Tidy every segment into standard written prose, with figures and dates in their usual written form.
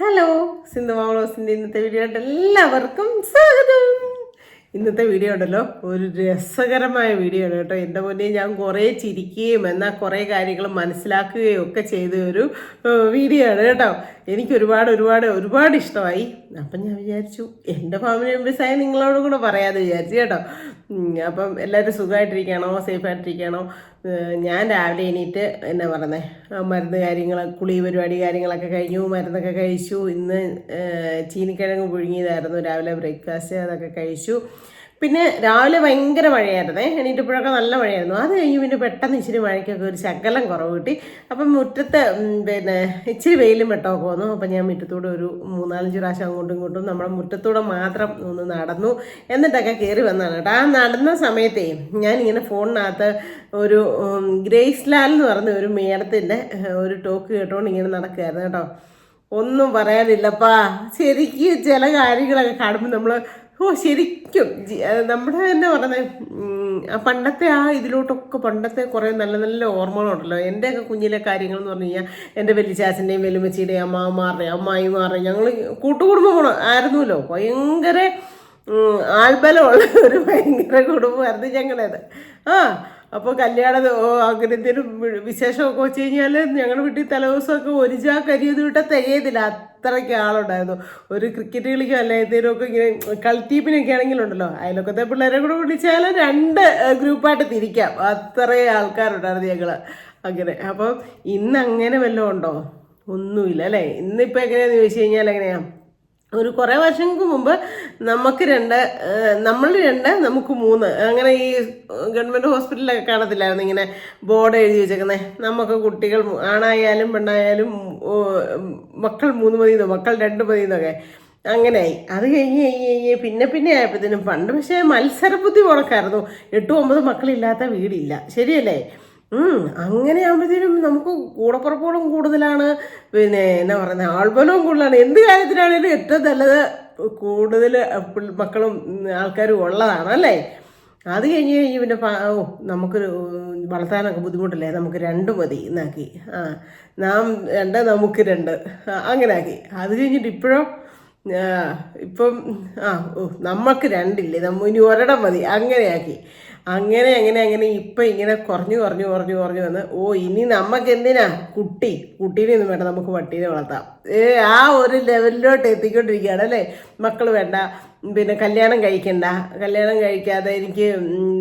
Hello, Sindhu മാവളോസിൻ്റെ ഇന്നത്തെ വീഡിയോയിട്ട് എല്ലാവർക്കും സ്വാഗതം. ഇന്നത്തെ വീഡിയോ ഉണ്ടല്ലോ ഒരു രസകരമായ വീഡിയോ ആണ് കേട്ടോ. എൻ്റെ മുന്നേ ഞാൻ കുറേ ചിരിക്കുകയും എന്നാൽ കുറേ കാര്യങ്ങൾ മനസ്സിലാക്കുകയും ഒക്കെ ചെയ്ത ഒരു വീഡിയോ ആണ് കേട്ടോ. എനിക്ക് ഒരുപാട് ഇഷ്ടമായി. അപ്പം ഞാൻ വിചാരിച്ചു എൻ്റെ ഫാമിലി മെമ്പേഴ്സായി നിങ്ങളോടും കൂടെ പറയാമെന്ന് വിചാരിച്ചു കേട്ടോ. അപ്പം എല്ലാവരും സുഖമായിട്ടിരിക്കണോ, സേഫായിട്ടിരിക്കണോ? ഞാൻ രാവിലെ എണീറ്റ് എന്നാ പറയുന്നത്, മരുന്ന് കാര്യങ്ങൾ, കുളി പരിപാടി കാര്യങ്ങളൊക്കെ കഴിഞ്ഞു, മരുന്നൊക്കെ കഴിച്ചു. ഇന്ന് ചീനിക്കിഴങ്ങ് പുഴുങ്ങിയതായിരുന്നു രാവിലെ ബ്രേക്ക്ഫാസ്റ്റ്, അതൊക്കെ കഴിച്ചു. പിന്നെ രാവിലെ ഭയങ്കര മഴയായിരുന്നേ, എണീറ്റപ്പോഴൊക്കെ നല്ല മഴയായിരുന്നു. അത് കഴിഞ്ഞ് പിന്നെ പെട്ടെന്ന് ഇച്ചിരി മഴയ്ക്കൊക്കെ ഒരു ശകലം കുറവ് കിട്ടി. അപ്പം മുറ്റത്ത് പിന്നെ ഇച്ചിരി വെയിലും വെട്ടമൊക്കെ വന്നു. അപ്പം ഞാൻ മുറ്റത്തൂടെ ഒരു 3-4 പ്രാവശ്യം അങ്ങോട്ടും ഇങ്ങോട്ടും നമ്മുടെ മുറ്റത്തൂടെ മാത്രം ഒന്ന് നടന്നു, എന്നിട്ടൊക്കെ കയറി വന്നതാണ് കേട്ടോ. ആ നടന്ന സമയത്തേ ഞാനിങ്ങനെ ഫോണിനകത്ത് ഒരു ഗ്രേസ് ലാൽ എന്ന് പറഞ്ഞ ഒരു മേഡത്തിൻ്റെ ഒരു ടോക്ക് കേട്ടോണ്ട് ഇങ്ങനെ നടക്കുകയായിരുന്നു കേട്ടോ. ഒന്നും പറയാനില്ലപ്പാ. ശരിക്കും ചില കാര്യങ്ങളൊക്കെ കാണുമ്പോൾ നമ്മൾ ശരിക്കും നമ്മുടെ തന്നെ പറയുന്നത് പണ്ടത്തെ ഇതിലോട്ടൊക്കെ പണ്ടത്തെ കുറേ നല്ല നല്ല ഓർമ്മകളുണ്ടല്ലോ. എൻ്റെയൊക്കെ കുഞ്ഞിലെ കാര്യങ്ങൾ എന്ന് പറഞ്ഞു കഴിഞ്ഞാൽ എൻ്റെ വലിയച്ചാച്ചൻ്റെയും വെല്ലുമ്മച്ചിയുടെയും അമ്മാവന്മാരുടെയും അമ്മായിമാരുടെയും ഞങ്ങൾ കൂട്ടുകുടുംബം ആയിരുന്നല്ലോ. ഭയങ്കര ആൾബലമുള്ള ഒരു ഭയങ്കര കുടുംബമായിരുന്നു ഞങ്ങളേത്. അപ്പോൾ അങ്ങനെ എന്തെങ്കിലും വിശേഷമൊക്കെ വെച്ച് കഴിഞ്ഞാൽ ഞങ്ങളുടെ വീട്ടിൽ തലേദിവസമൊക്കെ ഒരു ചാക്കരിയൊന്നും വിട്ടാൽ തികയതില്ല, അത്രയ്ക്ക് ആളുണ്ടായിരുന്നു. ഒരു ക്രിക്കറ്റ് കളിക്കോ അല്ല എന്തെങ്കിലുമൊക്കെ ഇങ്ങനെ കളിത്തീപ്പിനൊക്കെ ആണെങ്കിലുണ്ടല്ലോ, അയലൊക്കത്തെ പിള്ളേരെ കൂടെ വിളിച്ചാൽ 2 ഗ്രൂപ്പായിട്ട് തിരിക്കാം, അത്രയും ആൾക്കാരുണ്ടായിരുന്നു ഞങ്ങൾ അങ്ങനെ. അപ്പം ഇന്ന് അങ്ങനെ വല്ലതും ഉണ്ടോ? ഒന്നുമില്ല അല്ലേ. ഇന്നിപ്പോൾ എങ്ങനെയാണെന്ന് ചോദിച്ചു കഴിഞ്ഞാൽ എങ്ങനെയാണ്, ഒരു കുറേ വർഷങ്ങൾക്ക് മുമ്പ് നമുക്ക് 2, നമ്മൾ 2, നമുക്ക് 3, അങ്ങനെ ഈ ഗവൺമെൻറ് ഹോസ്പിറ്റലിലൊക്കെ കാണത്തില്ലായിരുന്നു ഇങ്ങനെ ബോർഡ് എഴുതി വെച്ചേക്കുന്നത്, നമുക്ക് കുട്ടികൾ ആണായാലും പെണ്ണായാലും മക്കൾ 3 മതിയെന്നോ മക്കൾ 2 മതിയെന്നൊക്കെ. അങ്ങനെയായി. അത് കഴിഞ്ഞ് പിന്നെ ആയപ്പോഴത്തേനും പണ്ട് പക്ഷേ മത്സരബുദ്ധി ഉണക്കായിരുന്നു. 8-9 മക്കളില്ലാത്ത വീടില്ല, ശരിയല്ലേ? അങ്ങനെ ആകുമ്പോഴത്തേനും നമുക്ക് കൂടപ്പുറപ്പോഴും കൂടുതലാണ്, പിന്നെ എന്നാ പറയുന്നത്, ആൾബലവും കൂടുതലാണ്. എന്ത് കാര്യത്തിനാണേലും ഏറ്റവും നല്ലത് കൂടുതൽ മക്കളും ആൾക്കാരും ഉള്ളതാണ് അല്ലേ. അത് കഴിഞ്ഞ് പിന്നെ നമുക്കൊരു വളർത്താനൊക്കെ ബുദ്ധിമുട്ടല്ലേ, നമുക്ക് 2 മതി എന്നാക്കി. നാം 2, നമുക്ക് 2 അങ്ങനെ ആക്കി. അത് കഴിഞ്ഞിട്ട് ഇപ്പം നമുക്ക് 2 ഇല്ലേ, ഇനി ഒരിടം മതി, അങ്ങനെയാക്കി. അങ്ങനെ ഇപ്പം ഇങ്ങനെ കുറഞ്ഞു വന്ന് ഇനി നമുക്ക് എന്തിനാ കുട്ടീനെ ഒന്നും വേണ്ട, നമുക്ക് പട്ടീനെ വളർത്താം. ആ ഒരു ലെവലിലോട്ട് എത്തിക്കൊണ്ടിരിക്കുകയാണ് അല്ലേ. മക്കൾ വേണ്ട, പിന്നെ കല്യാണം കഴിക്കാതെ എനിക്ക്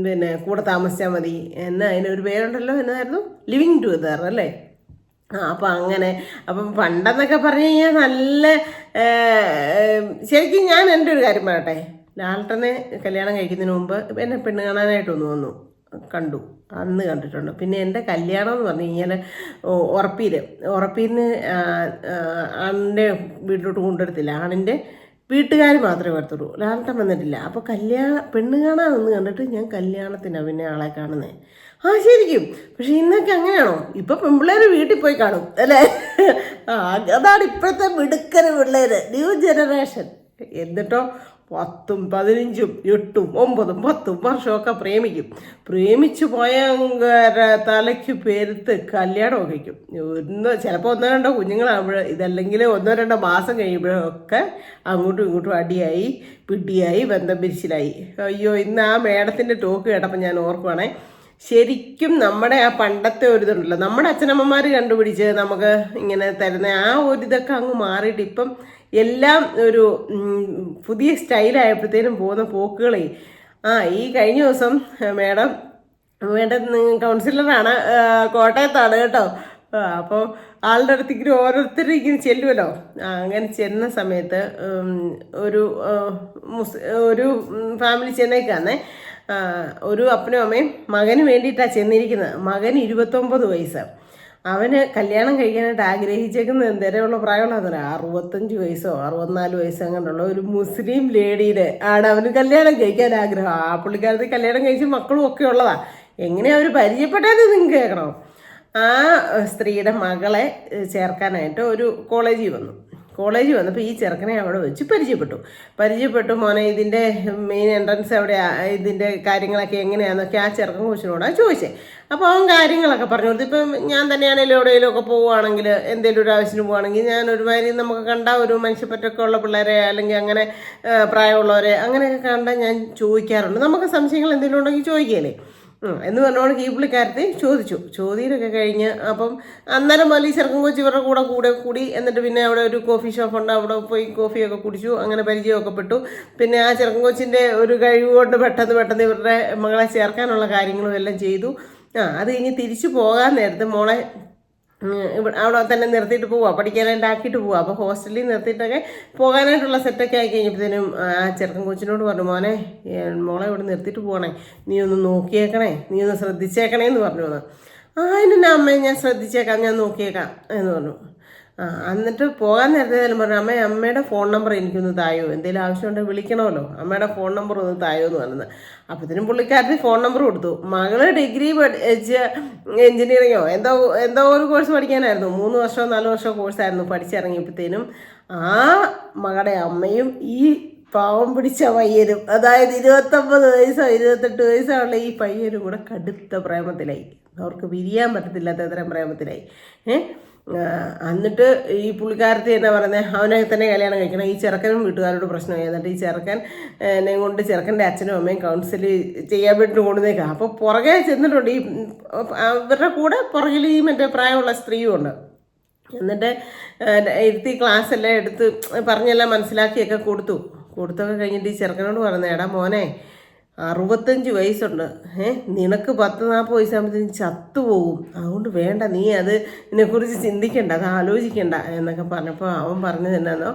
പിന്നെ കൂടെ താമസിച്ചാൽ മതി എന്ന്. അതിനൊരു പേരുണ്ടല്ലോ, എന്നായിരുന്നു, ലിവിങ് ടുഗദർ അല്ലേ. അപ്പം പണ്ടെന്നൊക്കെ പറഞ്ഞു കഴിഞ്ഞാൽ നല്ല ശരിക്കും ഞാൻ എൻ്റെ ഒരു കാര്യം പറയട്ടെ, ലാൽട്ടനെ കല്യാണം കഴിക്കുന്നതിന് മുമ്പ് എന്നെ പെണ്ണ് കാണാനായിട്ടൊന്ന് വന്നു, അന്ന് കണ്ടിട്ടുണ്ട്. പിന്നെ എൻ്റെ കല്യാണം എന്ന് പറഞ്ഞു കഴിഞ്ഞാൽ ഉറപ്പീരിന് ആണിൻ്റെ വീട്ടിലോട്ട് കൊണ്ടുവരത്തില്ല, ആണിൻ്റെ വീട്ടുകാർ മാത്രമേ വരത്തുള്ളൂ, ലാൽട്ടൻ വന്നിട്ടില്ല. അപ്പോൾ പെണ്ണ് കാണാനൊന്ന് കണ്ടിട്ട് ഞാൻ കല്യാണത്തിനാണ് പിന്നെ ആളെ കാണുന്നത്. ശരിക്കും. പക്ഷെ ഇന്നൊക്കെ അങ്ങനെയാണോ? ഇപ്പം പെൺപിള്ളേർ വീട്ടിൽ പോയി കാണും അല്ലേ. അതാണ് ഇപ്പോഴത്തെ മിടുക്കര് പിള്ളേർ, ന്യൂ ജനറേഷൻ. എന്നിട്ടോ 10, 15, 8, 9, 10 വർഷമൊക്കെ പ്രേമിച്ചു ഭയങ്കര തലയ്ക്ക് പെരുത്ത് കല്യാണം കഴിക്കും. ചിലപ്പോൾ 1-2 കുഞ്ഞുങ്ങളാകുമ്പോൾ, ഇതല്ലെങ്കിൽ 1-2 മാസം കഴിയുമ്പോഴൊക്കെ അങ്ങോട്ടും ഇങ്ങോട്ടും അടിയായി പിടിയായി ബന്ധം പിരിച്ചിലായി. അയ്യോ, ഇന്ന് ആ മേഡത്തിൻ്റെ ടോക്ക് കേട്ടപ്പോൾ ഞാൻ ഓർക്കുവാണേ, ശരിക്കും നമ്മുടെ ആ പണ്ടത്തെ ഒരിതുണ്ടല്ലോ, നമ്മുടെ അച്ഛനമ്മമാർ കണ്ടുപിടിച്ച് നമുക്ക് ഇങ്ങനെ തരുന്ന ആ ഒരിതൊക്കെ അങ്ങ് മാറിയിട്ട് ഇപ്പം എല്ലാം ഒരു പുതിയ സ്റ്റൈലായപ്പോഴത്തേനും പോകുന്ന പോക്കുകളെ. ഈ കഴിഞ്ഞ ദിവസം മേഡം കൗൺസിലറാണ്, കോട്ടയത്താണ് കേട്ടോ. അപ്പോൾ ആളുടെ അടുത്തേക്ക് ഓരോരുത്തരും ഇങ്ങനെ ചെല്ലുമല്ലോ. അങ്ങനെ ചെന്ന സമയത്ത് ഒരു ഫാമിലി ചെന്നൈക്കാന്നേ. ഒരു അപ്പനും അമ്മയും മകന് വേണ്ടിയിട്ടാണ് ചെന്നിരിക്കുന്നത്. മകന് 29 വയസ്സ്. അവന് കല്യാണം കഴിക്കാനായിട്ട് ആഗ്രഹിച്ചേക്കുന്നത് എന്തേരമുള്ള പ്രായമുള്ളതെന്ന് 65 വയസ്സോ 64 വയസ്സോ അങ്ങനെയുള്ള ഒരു മുസ്ലിം ലേഡീനെ ആണ് അവന് കല്യാണം കഴിക്കാൻ ആഗ്രഹം. ആ പുള്ളിക്കാരത്ത് കല്യാണം കഴിച്ച് മക്കളും ഒക്കെ ഉള്ളതാണ്. എങ്ങനെ അവർ പരിചയപ്പെട്ടത് നിങ്ങൾക്ക് കേൾക്കണം. ആ സ്ത്രീയുടെ മകളെ ചേർക്കാനായിട്ട് ഒരു കോളേജിൽ വന്നു. കോളേജിൽ വന്നപ്പോൾ ഈ ചെറുക്കനെ അവിടെ വെച്ച് പരിചയപ്പെട്ടു. മോനെ ഇതിൻ്റെ മെയിൻ എൻട്രൻസ് എവിടെയാ, ഇതിൻ്റെ കാര്യങ്ങളൊക്കെ എങ്ങനെയാണെന്നൊക്കെ ആ ചെറുക്കൻ കൊച്ചിനോടാണ് ചോദിച്ചത്. അപ്പോൾ അവൻ കാര്യങ്ങളൊക്കെ പറഞ്ഞു കൊടുത്തു. ഇപ്പം ഞാൻ തന്നെയാണെങ്കിലും എവിടെയെങ്കിലും ഒക്കെ പോവുകയാണെങ്കിൽ, എന്തെങ്കിലും ഒരു ആവശ്യത്തിന് പോവുകയാണെങ്കിൽ, ഞാൻ ഒരുമാതിരി നമുക്ക് കണ്ട ഒരു മനുഷ്യപ്പറ്റൊക്കെ ഉള്ള പിള്ളേരെ അല്ലെങ്കിൽ അങ്ങനെ പ്രായമുള്ളവരെ അങ്ങനെയൊക്കെ കണ്ടാൽ ഞാൻ ചോദിക്കാറുണ്ട്. നമുക്ക് സംശയങ്ങൾ എന്തെങ്കിലും ഉണ്ടെങ്കിൽ ചോദിക്കുകയല്ലേ എന്ന് പറഞ്ഞുകൊണ്ട് ഈ പുള്ളിക്കാരത്തെ ചോദ്യമൊക്കെ കഴിഞ്ഞ് അപ്പം അന്നേരം മുതൽ ഈ ചെറുക്കൻ കൊച്ചി ഇവരുടെ കൂടെ കൂടി. എന്നിട്ട് പിന്നെ അവിടെ ഒരു കോഫി ഷോപ്പുണ്ട്, അവിടെ പോയി കോഫിയൊക്കെ കുടിച്ചു. അങ്ങനെ പരിചയമൊക്കെ പെട്ടു. പിന്നെ ആ ചെറുക്കൻ കൊച്ചിൻ്റെ ഒരു കഴിവ് കൊണ്ട് പെട്ടെന്ന് ഇവരുടെ മകളെ ചേർക്കാനുള്ള കാര്യങ്ങളും എല്ലാം ചെയ്തു. അത് കഴിഞ്ഞ് തിരിച്ചു പോകാൻ നേരത്ത് മോളെ അവിടെ തന്നെ നിർത്തിയിട്ട് പോവുക, പഠിക്കാനായിട്ട് ആക്കിയിട്ട് പോവുക. അപ്പോൾ ഹോസ്റ്റലിൽ നിർത്തിയിട്ടൊക്കെ പോകാനായിട്ടുള്ള സെറ്റൊക്കെ ആയി കഴിഞ്ഞപ്പോഴത്തേനും ആ ചെറുക്കൻ കൊച്ചിനോട് പറഞ്ഞു, മോനെ മോളെ ഇവിടെ നിർത്തിയിട്ട് പോകണേ, നീ ഒന്ന് നോക്കിയേക്കണേ, നീ ഒന്ന് ശ്രദ്ധിച്ചേക്കണേ എന്ന് പറഞ്ഞു. അതിനെന്നെ അമ്മയെ ഞാൻ ശ്രദ്ധിച്ചേക്കാം, ഞാൻ നോക്കിയേക്കാം എന്ന് പറഞ്ഞു. എന്നിട്ട് പോകാൻ നേരത്തേലും പറഞ്ഞു, അമ്മയുടെ ഫോൺ നമ്പർ എനിക്കൊന്ന് തായോ, എന്തെങ്കിലും ആവശ്യമുണ്ടെങ്കിൽ വിളിക്കണമല്ലോ, അമ്മയുടെ ഫോൺ നമ്പർ ഒന്ന് തായോ എന്ന് പറഞ്ഞത്. അപ്പത്തിനും പുള്ളിക്കാരത്തി ഫോൺ നമ്പർ കൊടുത്തു. മകള് ഡിഗ്രി എഞ്ചിനീയറിങ്ങോ എന്തോ ഒരു കോഴ്സ് പഠിക്കാനായിരുന്നു. 3 വർഷമോ 4 വർഷമോ കോഴ്സായിരുന്നു. പഠിച്ചിറങ്ങിയപ്പോഴത്തേനും ആ മകളുടെ അമ്മയും ഈ പാവം പിടിച്ച പയ്യനും, അതായത് 29 വയസ്സോ 28 വയസ്സോ ഉള്ള ഈ പയ്യനും കൂടെ കടുത്ത പ്രേമത്തിലായി. അവർക്ക് പിരിയാൻ പറ്റത്തില്ലാത്ത അത്രയും പ്രേമത്തിലായി. എന്നിട്ട് ഈ പുള്ളിക്കാരത്തി എന്നാ പറയുന്നത്, അവനെ തന്നെ കല്യാണം കഴിക്കണം. ഈ ചെറുക്കനും വീട്ടുകാരോട് പ്രശ്നമായി. എന്നിട്ട് ഈ ചെറുക്കനെ കൊണ്ട് ചെറുക്കൻ്റെ അച്ഛനും അമ്മയും കൗൺസിൽ ചെയ്യാൻ വേണ്ടി കൊണ്ടുവന്നേക്കാം. അപ്പോൾ പുറകെ ചെന്നിട്ടുണ്ട്. ഈ അവരുടെ കൂടെ പുറകിൽ ഈ മറ്റേ പ്രായമുള്ള സ്ത്രീയും ഉണ്ട്. എന്നിട്ട് ഇരുത്തി ക്ലാസ് എല്ലാം എടുത്ത് പറഞ്ഞെല്ലാം മനസ്സിലാക്കിയൊക്കെ കൊടുത്തൊക്കെ കഴിഞ്ഞിട്ട് ഈ ചെറുക്കനോട് പറഞ്ഞത്, എടാ മോനെ 65 വയസ്സുണ്ട്, നിനക്ക് 10-40 വയസ്സാകുമ്പോഴത്തേക്കും ചത്തുപോകും, അതുകൊണ്ട് വേണ്ട, നീ ഇതിനെക്കുറിച്ച് ചിന്തിക്കണ്ട, അത് ആലോചിക്കണ്ട എന്നൊക്കെ പറഞ്ഞപ്പോൾ അവൻ പറഞ്ഞത് എന്നാന്നോ,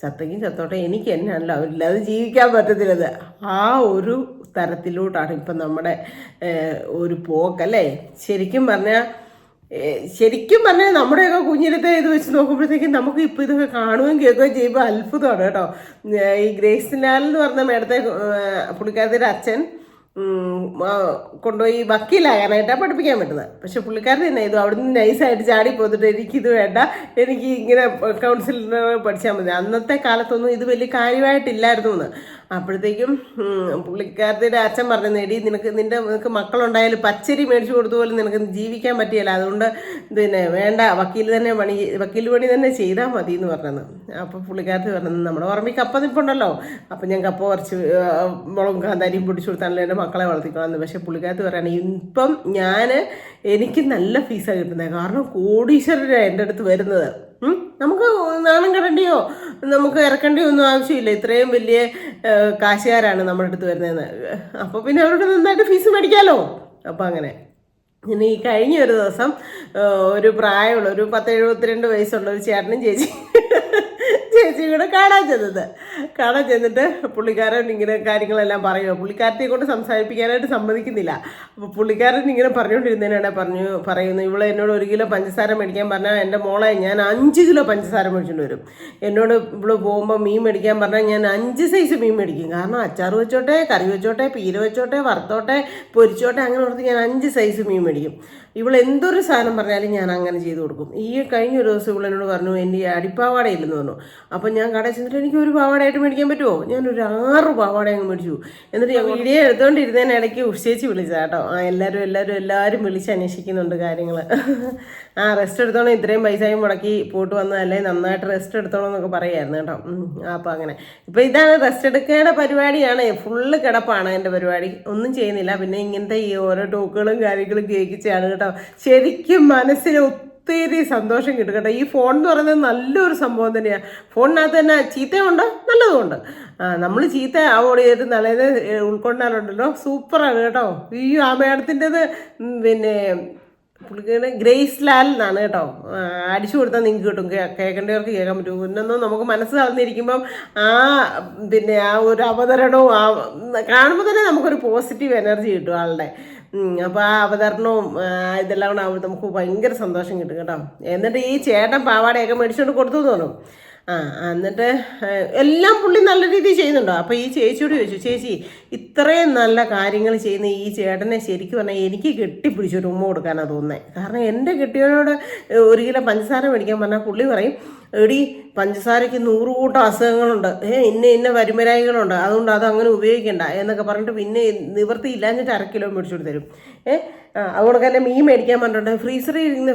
ചത്തെങ്കിൽ ചത്തോട്ടെ, എനിക്ക് എന്നാണല്ലോ അവരില്ലാതെ ജീവിക്കാൻ പറ്റത്തില്ലത്. ആ ഒരു തരത്തിലോട്ടാണ് ഇപ്പം നമ്മുടെ ഒരു പോക്കല്ലേ. ശരിക്കും പറഞ്ഞാൽ നമ്മുടെയൊക്കെ കുഞ്ഞിലത്തെ ഇത് വെച്ച് നോക്കുമ്പോഴത്തേക്കും നമുക്ക് ഇപ്പോൾ ഇതൊക്കെ കാണുകയും കേൾക്കുകയും ചെയ്യുമ്പോൾ അത്ഭുതമാണ് കേട്ടോ. ഈ ഗ്രേസ് ലാൽ എന്ന് പറഞ്ഞ മേടത്തെ പുള്ളിക്കാരത്തിൻ്റെ അച്ഛൻ കൊണ്ടുപോയി വക്കീലാകാനായിട്ടാണ് പഠിപ്പിക്കാൻ പറ്റുന്നത്. പക്ഷെ പുള്ളിക്കാരൻ തന്നെ ഇത് അവിടെ നിന്ന് നൈസായിട്ട് ചാടി പോന്നിട്ട് എനിക്കിത് വേണ്ട, എനിക്ക് ഇങ്ങനെ കൗൺസിലർ പഠിച്ചാൽ മതി. അന്നത്തെ കാലത്തൊന്നും ഇത് വലിയ കാര്യമായിട്ടില്ലായിരുന്നു എന്ന്. അപ്പോഴത്തേക്കും പുള്ളിക്കാരത്തിൻ്റെ അച്ഛൻ പറഞ്ഞു, നേടി നിനക്ക് മക്കളുണ്ടായാലും പച്ചരി മേടിച്ചു കൊടുത്തു പോലും നിനക്ക് ജീവിക്കാൻ പറ്റിയല്ല, അതുകൊണ്ട് പിന്നെ വേണ്ട, വക്കീൽ പണി തന്നെ ചെയ്താൽ മതി എന്ന് പറഞ്ഞത്. അപ്പോൾ പുള്ളിക്കാരത്തി പറഞ്ഞത്, നമ്മുടെ ഓർമ്മയ്ക്ക് കപ്പ നിൽപ്പുണ്ടല്ലോ, അപ്പം ഞാൻ കപ്പ കുറച്ച് മുളകും കാന്താരിയും പൊടിച്ചു കൊടുത്താണല്ലോ എൻ്റെ മക്കളെ വളർത്തിക്കോളാം. പക്ഷേ പുള്ളിക്കാരത്തി പറയുകയാണ്, ഇപ്പം എനിക്ക് നല്ല ഫീസാണ് കിട്ടുന്നത്, കാരണം കോടീശ്വരരാണ് എൻ്റെ അടുത്ത് വരുന്നത്. നമുക്ക് നാണം കെടേണ്ടിയോ നമുക്ക് ഇറക്കേണ്ടിയോ ഒന്നും ആവശ്യമില്ല, ഇത്രയും വലിയ കാശുകാരാണ് നമ്മുടെ അടുത്ത് വരുന്നതെന്ന്. അപ്പോൾ പിന്നെ അവരോട് നന്നായിട്ട് ഫീസ് മേടിക്കാമല്ലോ. അപ്പോൾ അങ്ങനെ ഇനി ഈ കഴിഞ്ഞ ഒരു ദിവസം ഒരു പ്രായമുള്ള ഒരു 10-72 വയസ്സുള്ള ഒരു ചേട്ടനും ചേച്ചിയും കൂടെ കാണാൻ ചെന്നിട്ട് പുള്ളിക്കാരൻ ഇങ്ങനെ കാര്യങ്ങളെല്ലാം പറയുക. പുള്ളിക്കാരത്തെ കൊണ്ട് സംസാരിപ്പിക്കാനായിട്ട് സമ്മതിക്കുന്നില്ല. അപ്പോൾ പുള്ളിക്കാരൻ ഇങ്ങനെ പറഞ്ഞുകൊണ്ടിരുന്നതിനാണ് പറയുന്നു, ഇവളെ എന്നോട് 1 കിലോ പഞ്ചസാര മേടിക്കാൻ പറഞ്ഞാൽ എൻ്റെ മോളെ ഞാൻ 5 കിലോ പഞ്ചസാര മേടിച്ചുകൊണ്ട് വരും. എന്നോട് ഇവള് പോകുമ്പോൾ മീൻ മേടിക്കാൻ പറഞ്ഞാൽ ഞാൻ 5 സൈസ് മീൻ മേടിക്കും. കാരണം അച്ചാർ വെച്ചോട്ടെ, കറി വെച്ചോട്ടെ, പീര വെച്ചോട്ടെ, വറുത്തോട്ടെ, പൊരിച്ചോട്ടെ, അങ്ങനെ ഓർത്ത് ഞാൻ 5 സൈസ് മീൻ മേടിക്കും. ഇവൾ എന്തൊരു സാധനം പറഞ്ഞാലും ഞാൻ അങ്ങനെ ചെയ്ത് കൊടുക്കും. ഈ കഴിഞ്ഞ ഒരു ദിവസം ഇവളെന്നോട് പറഞ്ഞു, എൻ്റെ അടിപ്പാവാടയില്ലെന്ന് പറഞ്ഞു. അപ്പം ഞാൻ കടയിൽ ചെന്നിട്ട് എനിക്ക് ഒരു പാവാടയായിട്ട് മേടിക്കാൻ പറ്റുമോ? ഞാനൊരു 6 പാവാട അങ്ങ് മേടിച്ചു. എന്നിട്ട് ഞാൻ വീഡിയോ എടുത്തുകൊണ്ടിരുന്നതിനിടയ്ക്ക് ഉഷേച്ചി വിളിച്ചാൽ കേട്ടോ. എല്ലാവരും വിളിച്ച് അന്വേഷിക്കുന്നുണ്ട് കാര്യങ്ങൾ. റെസ്റ്റ് എടുത്തോണം, ഇത്രയും പൈസയും മുടക്കി പോയിട്ട് വന്നതല്ലേ, നന്നായിട്ട് റെസ്റ്റ് എടുത്തോണം എന്നൊക്കെ പറയായിരുന്നു കേട്ടോ. അപ്പോൾ അങ്ങനെ ഇപ്പം ഇതാണ് റെസ്റ്റ് എടുക്കേണ്ട പരിപാടിയാണ്. ഫുള്ള് കിടപ്പാണ് എൻ്റെ പരിപാടി, ഒന്നും ചെയ്യുന്നില്ല. പിന്നെ ഇങ്ങനത്തെ ഈ ഓരോ ടോക്കുകളും കാര്യങ്ങളും കേൾക്കിച്ചാണ് കേട്ടോ. ശരിക്കും മനസ്സിന് ഒത്തിരി സന്തോഷം കിട്ടും കേട്ടോ. ഈ ഫോൺ എന്ന് പറയുന്നത് നല്ലൊരു സംഭവം തന്നെയാണ്. ഫോണിനകത്ത് തന്നെ ചീത്തയുണ്ട് നല്ലതുമുണ്ട്. നമ്മൾ ചീത്ത അവോയ്ഡ് ചെയ്ത് നല്ലത് ഉൾക്കൊണ്ടാലുണ്ടല്ലോ, സൂപ്പറാണ് കേട്ടോ. ആ മേഡത്തിൻ്റെത് പിന്നെ പുള്ളിക്കാരുടെ ഗ്രേസ് ലാൽ എന്നാണ് കേട്ടോ. അടിച്ചു കൊടുത്താൽ നിങ്ങൾക്ക് കിട്ടും, കേൾക്കേണ്ടവർക്ക് കേൾക്കാൻ പറ്റും. പിന്നൊന്നും നമുക്ക് മനസ്സ് കളഞ്ഞിരിക്കുമ്പം പിന്നെ ആ ഒരു അവതരണവും കാണുമ്പോൾ തന്നെ നമുക്കൊരു പോസിറ്റീവ് എനർജി കിട്ടും ആളുടെ. അപ്പോൾ ആ അവതരണവും ഇതെല്ലാം കൂടെ നമുക്ക് ഭയങ്കര സന്തോഷം കിട്ടും കേട്ടോ. എന്നിട്ട് ഈ ചേട്ടൻ പാവാടയൊക്കെ മേടിച്ചുകൊണ്ട് കൊടുത്തു തോന്നും. എന്നിട്ട് എല്ലാം പുള്ളി നല്ല രീതിയിൽ ചെയ്യുന്നുണ്ടോ. അപ്പോൾ ഈ ചേച്ചിയോട് ചോദിച്ചു, ചേച്ചി ഇത്രയും നല്ല കാര്യങ്ങൾ ചെയ്യുന്ന ഈ ചേട്ടനെ ശരിക്കും പറഞ്ഞാൽ എനിക്ക് കെട്ടിപ്പിടിച്ചൊരു ഉമ്മ കൊടുക്കാനാണ് തോന്നുന്നത്. കാരണം എൻ്റെ കെട്ടിയവനോട് 1 കിലോ പഞ്ചസാര മേടിക്കാൻ പറഞ്ഞാൽ പുള്ളി പറയും എടി പഞ്ചസാരയ്ക്ക് 100 കൂട്ടം അസുഖങ്ങളുണ്ട്, ഇന്ന വരുമരായികളുണ്ട്, അതുകൊണ്ട് അത് അങ്ങനെ ഉപയോഗിക്കണ്ട എന്നൊക്കെ പറഞ്ഞിട്ട് പിന്നെ നിവൃത്തി ഇല്ലാഞ്ഞിട്ട് 1/2 കിലോ മേടിച്ചോട്ട് തരും. അതുകൊണ്ട് തന്നെ മീൻ മേടിക്കാൻ പറഞ്ഞിട്ടുണ്ട്. ഫ്രീസറിൽ ഇരിക്കുന്ന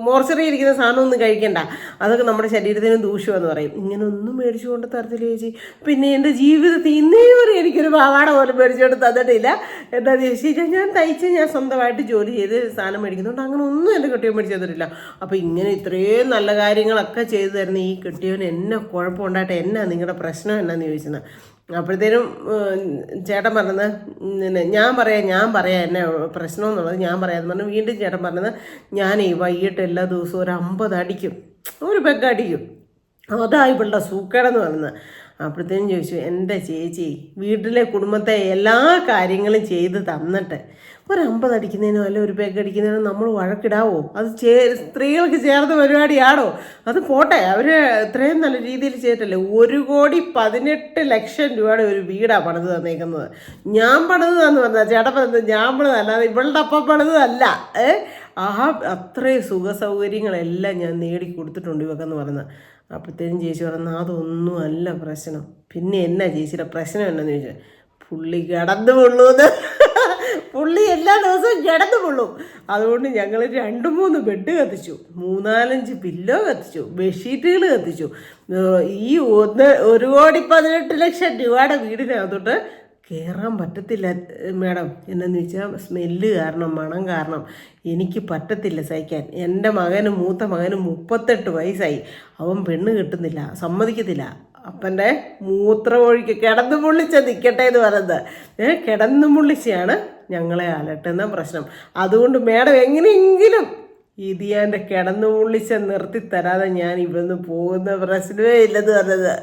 മോർച്ചറിൽ ഇരിക്കുന്ന സാധനം ഒന്നും കഴിക്കണ്ട, അതൊക്കെ നമ്മുടെ ശരീരത്തിന് ദൂഷ്യമെന്ന് പറയും. ഇങ്ങനെ ഒന്നും മേടിച്ചു കൊണ്ട് തരത്തില്ല ചേച്ചി. പിന്നെ എൻ്റെ ജീവിതത്തിൽ ഇന്നേ വരെ എനിക്കൊരു പാവാട പോലും മേടിച്ചുകൊണ്ട് തന്നിട്ടില്ല. എന്താണെന്ന് ചോദിച്ചു കഴിഞ്ഞാൽ ഞാൻ തയ്ച്ച് ഞാൻ സ്വന്തമായിട്ട് ജോലി ചെയ്ത് സാധനം മേടിക്കുന്നുണ്ട്, അങ്ങനെ ഒന്നും എൻ്റെ കെട്ടിയവൻ മേടിച്ചു തന്നിട്ടില്ല. അപ്പോൾ ഇങ്ങനെ ഇത്രയും നല്ല കാര്യങ്ങളൊക്കെ ചെയ്തു തരുന്ന ഈ കെട്ടിയവൻ എന്നെ കുഴപ്പമുണ്ടായിട്ട് എന്നാ നിങ്ങളുടെ പ്രശ്നം എന്നാന്ന് ചോദിച്ചത്. അപ്പോഴത്തേനും ചേട്ടൻ പറഞ്ഞത് ഞാൻ പറയാം എന്നെ പ്രശ്നം എന്നുള്ളത് ഞാൻ പറയാമെന്ന് പറഞ്ഞു. വീണ്ടും ചേട്ടൻ പറഞ്ഞത് ഞാൻ വൈകിട്ട് എല്ലാ ദിവസവും ഒരു 50 അടിക്കും, ഒരു പെഗ് അടിക്കും, അതാ ഇവളുടെ സൂക്കേടെന്ന് പറയുന്നത്. അപ്പോഴത്തേനും ചോദിച്ചു, എൻ്റെ ചേച്ചി വീട്ടിലെ കുടുംബത്തെ എല്ലാ കാര്യങ്ങളും ചെയ്ത് തന്നിട്ട് ഒരു 50 അടിക്കുന്നതിനോ അല്ലെ ഒരു പെഗ് അടിക്കുന്നതിനോ നമ്മൾ വഴക്കിടാവോ? അത് സ്ത്രീകൾക്ക് ചേർന്ന പരിപാടിയാണോ? അത് പോട്ടെ, അവർ ഇത്രയും നല്ല രീതിയിൽ ചെയ്തിട്ടല്ലേ. 1,18,00,000 രൂപയുടെ ഒരു വീടാണ് പണിത് തന്നേക്കുന്നത്. ഞാൻ പണിതാന്ന് പറഞ്ഞാൽ ചേട്ടൻ പറഞ്ഞത് ഞാൻ പണിതല്ലാതെ ഇവളുടെ അപ്പം പണിതല്ല. അത്രയും സുഖ സൗകര്യങ്ങളെല്ലാം ഞാൻ നേടിക്കൊടുത്തിട്ടുണ്ട് ഇവക്കെന്ന് പറയുന്നത്. അപ്പോഴത്തേനും ചേച്ചി പറഞ്ഞാൽ അതൊന്നും അല്ല പ്രശ്നം. പിന്നെ എന്നാ ചേച്ചിയുടെ പ്രശ്നം എന്നാന്ന് ചോദിച്ചാൽ, പുള്ളി കിടന്നു കൊള്ളൂന്ന്. പുള്ളി എല്ലാ ദിവസവും കിടന്നു കൊള്ളും. അതുകൊണ്ട് ഞങ്ങൾ 2-3 ബെഡ് കത്തിച്ചു, 3-4 പില്ലോ കത്തിച്ചു, ബെഡ്ഷീറ്റുകൾ കത്തിച്ചു. ഈ 1,18,00,000 രൂപയുടെ വീടിനകത്തോട്ട് കയറാൻ പറ്റത്തില്ല മാഡം. എന്നു വെച്ചാൽ സ്മെല്ല് കാരണം, മണം കാരണം എനിക്ക് പറ്റത്തില്ല സഹിക്കാൻ. എൻ്റെ മൂത്ത മകന് 38 വയസ്സായി. അവൻ പെണ്ണ് കിട്ടുന്നില്ല, സമ്മതിക്കത്തില്ല. അപ്പൻ്റെ മൂത്രമൊഴിക്ക് കിടന്നു മുള്ളിച്ച നിൽക്കട്ടെ എന്ന് പറയുന്നത്. കിടന്നു മുള്ളിച്ചാണ് ഞങ്ങളെ അലട്ടുന്ന പ്രശ്നം. അതുകൊണ്ട് മാഡം എങ്ങനെയെങ്കിലും ഇതിയാൻ്റെ കിടന്നു മുള്ളിച്ച നിർത്തി തരാതെ ഞാൻ ഇവിടുന്ന് പോകുന്ന പ്രശ്നമേ ഇല്ലെന്ന് പറഞ്ഞത്.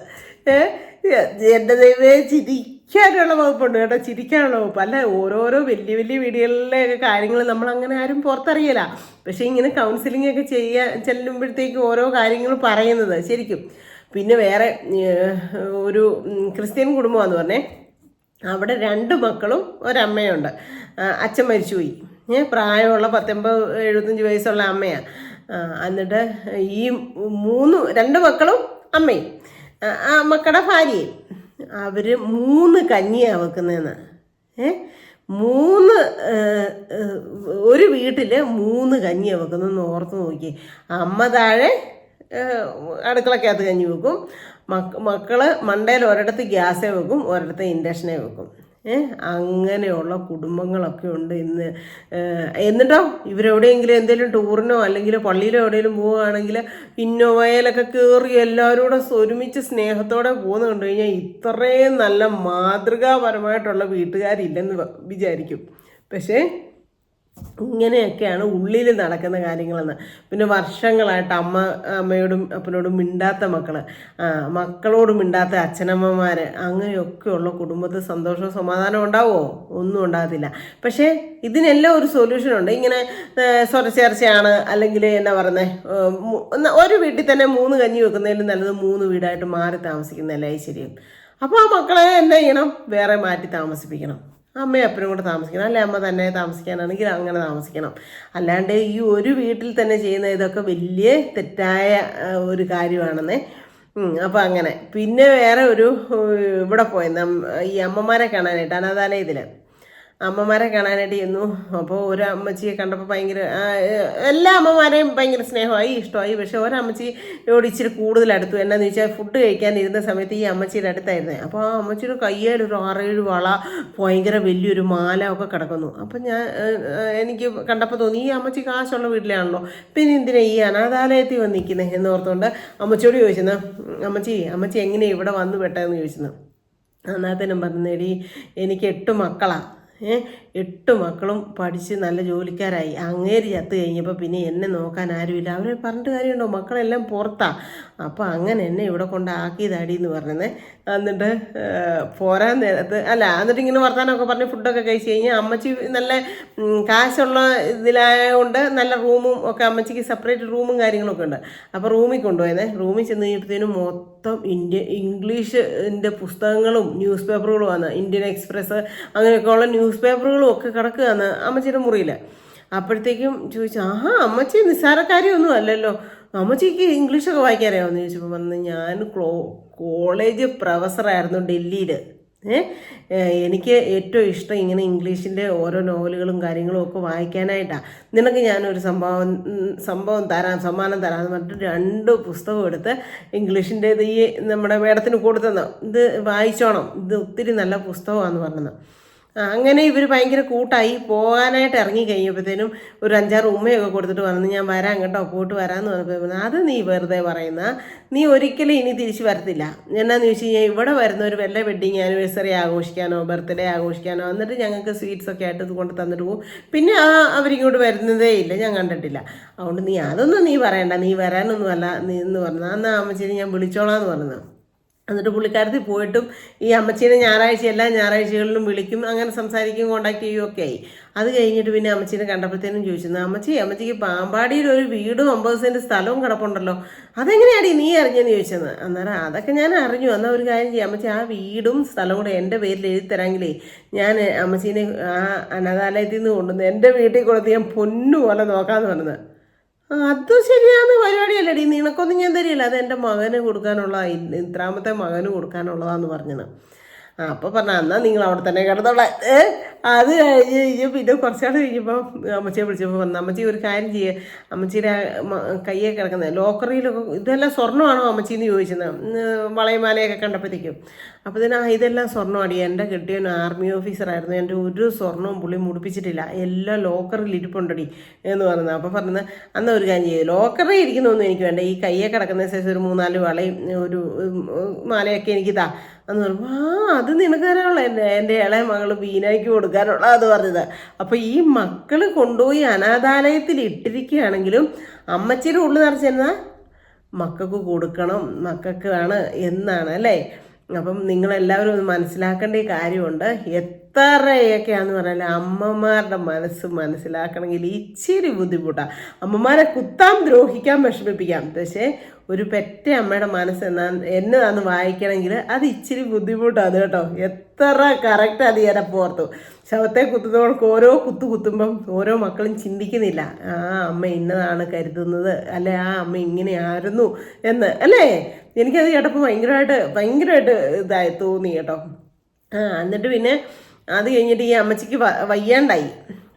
എൻ്റെ ദൈവമേ, ചിരിക്കാനുള്ള വകുപ്പുണ്ട് കേട്ടോ, ചിരിക്കാനുള്ള വകുപ്പ്. അല്ല, ഓരോരോ വലിയ വലിയ വീടുകളിലെയൊക്കെ കാര്യങ്ങൾ നമ്മളങ്ങനെ ആരും പുറത്തറിയില്ല. പക്ഷേ ഇങ്ങനെ കൗൺസിലിംഗ് ഒക്കെ ചെല്ലുമ്പോഴത്തേക്കും ഓരോ കാര്യങ്ങൾ പറയുന്നത് ശരിക്കും. പിന്നെ വേറെ ഒരു ക്രിസ്ത്യൻ കുടുംബമാണെന്ന് പറഞ്ഞേ, അവിടെ 2 മക്കളും ഒരമ്മയുണ്ട്. അച്ഛൻ മരിച്ചുപോയി. പ്രായമുള്ള 19-75 വയസ്സുള്ള അമ്മയാണ്. എന്നിട്ട് ഈ 2 മക്കളും അമ്മയും മക്കളുടെ ഭാര്യയും അവർ 3 കഞ്ഞിയാണ് വെക്കുന്നതെന്ന്. ഒരു വീട്ടിൽ 3 കഞ്ഞിയാണ് വെക്കുന്നതെന്ന് ഓർത്ത് നോക്കി. അമ്മ താഴെ അടുക്കളക്കകത്ത് കഞ്ഞി വെക്കും, മക്കള് മണ്ടയിൽ ഒരിടത്ത് ഗ്യാസേ വെക്കും, ഒരിടത്ത് ഇൻഡക്ഷനെ വെക്കും. അങ്ങനെയുള്ള കുടുംബങ്ങളൊക്കെ ഉണ്ട് ഇന്ന്. എന്നിട്ടോ ഇവരെവിടെയെങ്കിലും എന്തെങ്കിലും ടൂറിനോ അല്ലെങ്കിൽ പള്ളിയിലോ എവിടെയെങ്കിലും പോവുകയാണെങ്കിൽ ഇന്നോവയിലൊക്കെ കയറി എല്ലാവരും കൂടെ ഒരുമിച്ച് സ്നേഹത്തോടെ പോകുന്ന കണ്ടു കഴിഞ്ഞാൽ ഇത്രയും നല്ല മാതൃകാപരമായിട്ടുള്ള വീട്ടുകാരില്ലെന്ന് വിചാരിക്കും. പക്ഷേ ഇങ്ങനെയൊക്കെയാണ് ഉള്ളിൽ നടക്കുന്ന കാര്യങ്ങളെന്ന്. പിന്നെ വർഷങ്ങളായിട്ട് അമ്മയോടും അപ്പനോടും മിണ്ടാത്ത മക്കളോടും മിണ്ടാത്ത അച്ഛനമ്മമാർ, അങ്ങനെയൊക്കെയുള്ള കുടുംബത്തിൽ സന്തോഷവും സമാധാനവും ഉണ്ടാവുമോ? ഒന്നും ഉണ്ടാകത്തില്ല. പക്ഷേ ഇതിനെല്ലാം ഒരു സൊല്യൂഷനുണ്ട്. ഇങ്ങനെ സ്വരച്ചേർച്ചയാണ്, അല്ലെങ്കിൽ എന്നാ പറയുന്നത്, ഒരു വീട്ടിൽ തന്നെ 3 കഞ്ഞി വെക്കുന്നതിലും നല്ലത് 3 വീടായിട്ട് മാറി താമസിക്കുന്നതല്ലേ ശരിയും. അപ്പോൾ ആ മക്കളെ എന്നാ ചെയ്യണം? വേറെ മാറ്റി താമസിപ്പിക്കണം. അമ്മയും അപ്പനും കൂടെ താമസിക്കണം, അല്ലെ അമ്മ തന്നെ താമസിക്കാനാണെങ്കിൽ അങ്ങനെ താമസിക്കണം. അല്ലാണ്ട് ഈ ഒരു വീട്ടിൽ തന്നെ ചെയ്യുന്ന ഇതൊക്കെ വലിയ തെറ്റായ ഒരു കാര്യമാണെന്നേ. അപ്പോൾ അങ്ങനെ. പിന്നെ വേറെ ഇവിടെ പോയെന്ന് ഈ അമ്മമാരെ കാണാനായിട്ട് അനാഥാലയത്തിൽ അമ്മമാരെ കാണാനായിട്ട് ചെന്നു. അപ്പോൾ ഒരു അമ്മച്ചിയെ കണ്ടപ്പോൾ ഭയങ്കര, എല്ലാ അമ്മമാരെയും ഭയങ്കര സ്നേഹമായി, ഇഷ്ടമായി. പക്ഷെ ഒരമ്മച്ചിയോട് ഇച്ചിരി കൂടുതൽ അടുത്തു. എന്നാന്ന് ചോദിച്ചാൽ ഫുഡ് കഴിക്കാനിരുന്ന സമയത്ത് ഈ അമ്മച്ചിയുടെ അടുത്തായിരുന്നേ. അപ്പോൾ ആ അമ്മച്ചിയുടെ കയ്യിൽ ഒരു 6-7 വള, ഭയങ്കര വലിയൊരു മാല ഒക്കെ കിടക്കുന്നു. അപ്പം എനിക്ക് കണ്ടപ്പോൾ തോന്നി ഈ അമ്മച്ചി കാശുള്ള വീട്ടിലാണല്ലോ, പിന്നെ എന്തിനാ ഈ അനാഥാലയത്തിൽ വന്ന് നിൽക്കുന്നത് എന്ന് ഓർത്തുകൊണ്ട് അമ്മച്ചിയോട് ചോദിച്ചെന്ന്, അമ്മച്ചി എങ്ങനെ ഇവിടെ വന്നു പെട്ടതെന്ന് ചോദിച്ചെന്ന്. അന്നേരത്തിനും പറഞ്ഞേടി എനിക്ക് 8 മക്കളാണ്. 8 മക്കളും പഠിച്ച് നല്ല ജോലിക്കാരായി. അങ്ങേര് ചത്ത് കഴിഞ്ഞപ്പോൾ പിന്നെ എന്നെ നോക്കാൻ ആരുമില്ല. അവരെ പറഞ്ഞിട്ട് കാര്യമുണ്ടോ? മക്കളെല്ലാം പുറത്താണ്. അപ്പോൾ അങ്ങനെ എന്നെ ഇവിടെ കൊണ്ടാക്കിയതാടി എന്ന് പറഞ്ഞത്. എന്നിട്ട് പോരാൻ നേരത്ത് എന്നിട്ട് ഇങ്ങനെ വർത്താനമൊക്കെ പറഞ്ഞ് ഫുഡൊക്കെ കഴിച്ച് കഴിഞ്ഞാൽ അമ്മച്ചി നല്ല കാശുള്ള ഇതിലായതുകൊണ്ട് നല്ല റൂമും ഒക്കെ, അമ്മച്ചിക്ക് സെപ്പറേറ്റ് റൂമും കാര്യങ്ങളൊക്കെ ഉണ്ട്. അപ്പോൾ റൂമിൽ കൊണ്ടുപോയതേ. റൂമിൽ ചെന്ന് കഴിഞ്ഞപ്പോഴത്തേനും മൊത്തം ഇംഗ്ലീഷിൻ്റെ പുസ്തകങ്ങളും ന്യൂസ് പേപ്പറുകളും ആണ്. ഇന്ത്യൻ എക്സ്പ്രസ് അങ്ങനെയൊക്കെയുള്ള ന്യൂസ് പേപ്പറുകളും ഒക്കെ കിടക്കുകയാണ് അമ്മച്ചിയുടെ മുറിയിൽ. അപ്പോഴത്തേക്കും ചോദിച്ചു, അമ്മച്ചി നിസ്സാരക്കാരിയൊന്നും അല്ലല്ലോ, അമ്മച്ചിക്ക് ഇംഗ്ലീഷൊക്കെ വായിക്കാൻ അറിയാമെന്ന് ചോദിച്ചപ്പോൾ പറഞ്ഞു ഞാൻ കോളേജ് പ്രൊഫസറായിരുന്നു ഡൽഹിയിൽ. എനിക്ക് ഏറ്റവും ഇഷ്ടം ഇങ്ങനെ ഇംഗ്ലീഷിൻ്റെ ഓരോ നോവലുകളും കാര്യങ്ങളും ഒക്കെ വായിക്കാനായിട്ടാണ്. നിനക്ക് ഞാനൊരു സമ്മാനം തരാമെന്ന് പറഞ്ഞിട്ട് 2 പുസ്തകം എടുത്ത് ഇംഗ്ലീഷിൻ്റേത് ഈ നമ്മുടെ മേഡത്തിന് കൊടുത്തെന്നോ, ഇത് വായിച്ചോണം, ഇത് ഒത്തിരി നല്ല പുസ്തകമാണെന്ന് പറഞ്ഞത്. അങ്ങനെ ഇവർ ഭയങ്കര കൂട്ടായി പോകാനായിട്ട് ഇറങ്ങി കഴിഞ്ഞപ്പോഴത്തേനും ഒരു 5-6 ഉമ്മയൊക്കെ കൊടുത്തിട്ട് വന്നു, ഞാൻ വരാം കേട്ടോ, പോയിട്ട് വരാമെന്ന് പറഞ്ഞപ്പോൾ അത് നീ വെറുതെ പറയുന്ന, നീ ഒരിക്കലും ഇനി തിരിച്ച് വരത്തില്ല. എന്നാന്ന് ചോദിച്ചു കഴിഞ്ഞാൽ ഇവിടെ വരുന്നവർ വല്ല വെഡ്ഡിങ് ആനിവേഴ്സറി ആഘോഷിക്കാനോ ബർത്ത്ഡേ ആഘോഷിക്കാനോ എന്നിട്ട് ഞങ്ങൾക്ക് സ്വീറ്റ്സൊക്കെ ആയിട്ട് ഇത് കൊണ്ട് തന്നിട്ട് പോകും, പിന്നെ അവരിങ്ങോട്ട് വരുന്നതേ ഇല്ല, ഞാൻ കണ്ടിട്ടില്ല. അതുകൊണ്ട് നീ അതൊന്നും നീ പറയണ്ട, നീ വരാനൊന്നും അല്ല നീ എന്ന് പറഞ്ഞാൽ അന്ന് അമ്മച്ചേനെ ഞാൻ വിളിച്ചോളാന്ന് പറഞ്ഞത്. എന്നിട്ട് പുള്ളിക്കാരത്തിൽ പോയിട്ടും ഈ അമ്മച്ചീനെ എല്ലാ ഞായറാഴ്ചകളിലും വിളിക്കും, അങ്ങനെ സംസാരിക്കും, കോണ്ടാക്ട് ചെയ്യുകയൊക്കെ ആയി. അത് കഴിഞ്ഞിട്ട് പിന്നെ അമ്മച്ചീനെ കണ്ടപ്പോഴത്തേനും ചോദിച്ചു, അമ്മച്ചിക്ക് പാമ്പാടിയിൽ ഒരു വീടും 50 സെൻറ്റ് സ്ഥലവും കിടപ്പുണ്ടല്ലോ, അതെങ്ങനെയാടി നീ അറിഞ്ഞെന്ന് ചോദിച്ചത്. അന്നേരം അതൊക്കെ ഞാൻ അറിഞ്ഞു. എന്നാൽ ഒരു കാര്യം ചെയ്യാം, അമ്മച്ചി ആ വീടും സ്ഥലവും കൂടെ എൻ്റെ പേരിൽ എഴുതി തരാമെങ്കിലേ ഞാൻ അമ്മച്ചീനെ ആ അനാഥാലയത്തിൽ നിന്ന് കൊണ്ടുവന്ന് എൻ്റെ വീട്ടിൽ കൊടുത്ത് ഞാൻ പൊന്നുപോലെ നോക്കാമെന്ന് പറഞ്ഞത്. അത് ശരിയാന്ന് പരിപാടിയല്ലടി, നിനക്കൊന്നും ഞാൻ തരില്ല, അത് എൻ്റെ മകന് കൊടുക്കാനുള്ള 3ാമത്തെ മകന് കൊടുക്കാനുള്ളതാന്ന് പറഞ്ഞത്. അപ്പോൾ പറഞ്ഞാൽ എന്നാൽ നിങ്ങൾ അവിടെ തന്നെ കിടന്നോളാം. അത് കഴിഞ്ഞ് പിന്നെ കുറച്ചാൾ കഴിഞ്ഞപ്പോൾ അമ്മച്ചിയെ വിളിച്ചപ്പോൾ പറഞ്ഞു, അമ്മച്ചി ഒരു കാര്യം ചെയ്യുക, അമ്മച്ചിയുടെ കയ്യെ കിടക്കുന്നത് ലോക്കറിയിലൊക്കെ ഇതെല്ലാം സ്വർണ്ണമാണോ അമ്മച്ചിന്ന് ചോദിച്ചത്, വളയമാലയൊക്കെ കണ്ടപ്പോഴത്തേക്കും. അപ്പോൾ ഇതിന് ഇതെല്ലാം സ്വർണ്ണമാടി, എൻ്റെ കെട്ടിയവൻ ആർമി ഓഫീസറായിരുന്നു, എൻ്റെ ഒരു സ്വർണ്ണവും പുള്ളി മുടിപ്പിച്ചിട്ടില്ല, എല്ലാം ലോക്കറിൽ ഇരിപ്പുണ്ടടി എന്ന് പറഞ്ഞത്. അപ്പോൾ പറഞ്ഞത് എന്നാൽ ഒരു കാര്യം ചെയ്യും, ലോക്കറിൽ ഇരിക്കുന്നൊന്നും എനിക്ക് വേണ്ട, ഈ കയ്യെ കിടക്കുന്ന ശേഷം ഒരു 3-4 വളയും ഒരു മാലയൊക്കെ എനിക്കിതാ എന്ന് പറയുമ്പോൾ അത് നിനക്ക് തരാനുള്ള എൻ്റെ ഇളയ മകൾ ബീനായ്ക്ക് കൊടുക്കാനുള്ള അത് പറഞ്ഞത്. അപ്പോൾ ഈ മക്കൾ കൊണ്ടുപോയി അനാഥാലയത്തിൽ ഇട്ടിരിക്കുകയാണെങ്കിലും അമ്മച്ചിയുടെ ഉള്ളിൽ നിറച്ചെന്നാ മക്കൾക്ക് കൊടുക്കണം, മക്കൾക്കാണ് എന്നാണ് അല്ലേ. അപ്പം നിങ്ങളെല്ലാവരും ഒന്ന് മനസ്സിലാക്കേണ്ട ഈ കാര്യമുണ്ട്. എത്രയൊക്കെയാന്ന് പറഞ്ഞാൽ അമ്മമാരുടെ മനസ്സ് മനസ്സിലാക്കണമെങ്കിൽ ഇച്ചിരി ബുദ്ധിമുട്ടാണ്. അമ്മമാരെ കുത്താം, ദ്രോഹിക്കാം, വിഷമിപ്പിക്കാം, പക്ഷേ ഒരു പെറ്റ അമ്മയുടെ മനസ്സ് എന്നതാന്ന് വായിക്കണമെങ്കിൽ അത് ഇച്ചിരി ബുദ്ധിമുട്ടാണ് കേട്ടോ. എത്ര കറക്റ്റ് അത് ചിലപ്പോർത്തു. ശവത്തെ കുത്തുന്നവർക്ക് ഓരോ കുത്തുമ്പം ഓരോ മക്കളും ചിന്തിക്കുന്നില്ല ആ അമ്മ ഇന്നതാണ് കരുതുന്നത്, അല്ലെ ആ അമ്മ ഇങ്ങനെയായിരുന്നു എന്ന് അല്ലേ. എനിക്കത് കേട്ടപ്പോൾ ഭയങ്കരമായിട്ട് ഇതായി തോന്നി കേട്ടോ. എന്നിട്ട് പിന്നെ അത് കഴിഞ്ഞിട്ട് ഈ അമ്മച്ചിക്ക്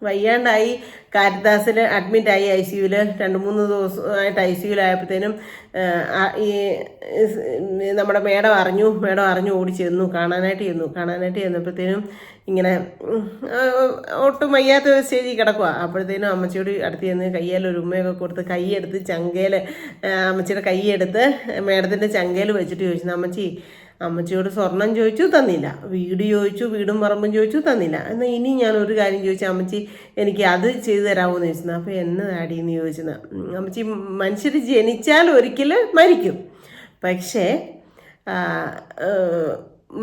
വയ്യാണ്ടായി കാരിത്താസിൽ അഡ്മിറ്റായി ICUവിൽ 2-3 ദിവസമായിട്ട് ICUവിലായപ്പോഴത്തേനും ഈ നമ്മുടെ മേഡം അറിഞ്ഞു ഓടി കാണാനായിട്ട് ചെന്നപ്പോഴത്തേനും ഇങ്ങനെ ഒട്ടും വയ്യാത്ത സ്റ്റേജിൽ കിടക്കുക. അപ്പോഴത്തേനും അമ്മച്ചിയോട് അടുത്ത് ചെന്ന് കയ്യേലൊരു ഉമ്മയൊക്കെ കൊടുത്ത് കൈയെടുത്ത് അമ്മച്ചിയുടെ കൈയെടുത്ത് മേഡത്തിൻ്റെ ചങ്കയിൽ വെച്ചിട്ട് ചോദിച്ചു, അമ്മച്ചിയോട് സ്വർണം ചോദിച്ചു തന്നില്ല, വീടും പറമ്പും ചോദിച്ചു തന്നില്ല, എന്നാൽ ഇനി ഞാൻ ഒരു കാര്യം ചോദിച്ചാൽ അമ്മച്ചി എനിക്ക് അത് ചെയ്തു തരാമോ എന്ന് ചോദിച്ചത്. അപ്പോൾ എന്നതാടിയെന്ന് ചോദിച്ചത്, അമ്മച്ചി മനുഷ്യർ ജനിച്ചാൽ ഒരിക്കൽ മരിക്കും, പക്ഷേ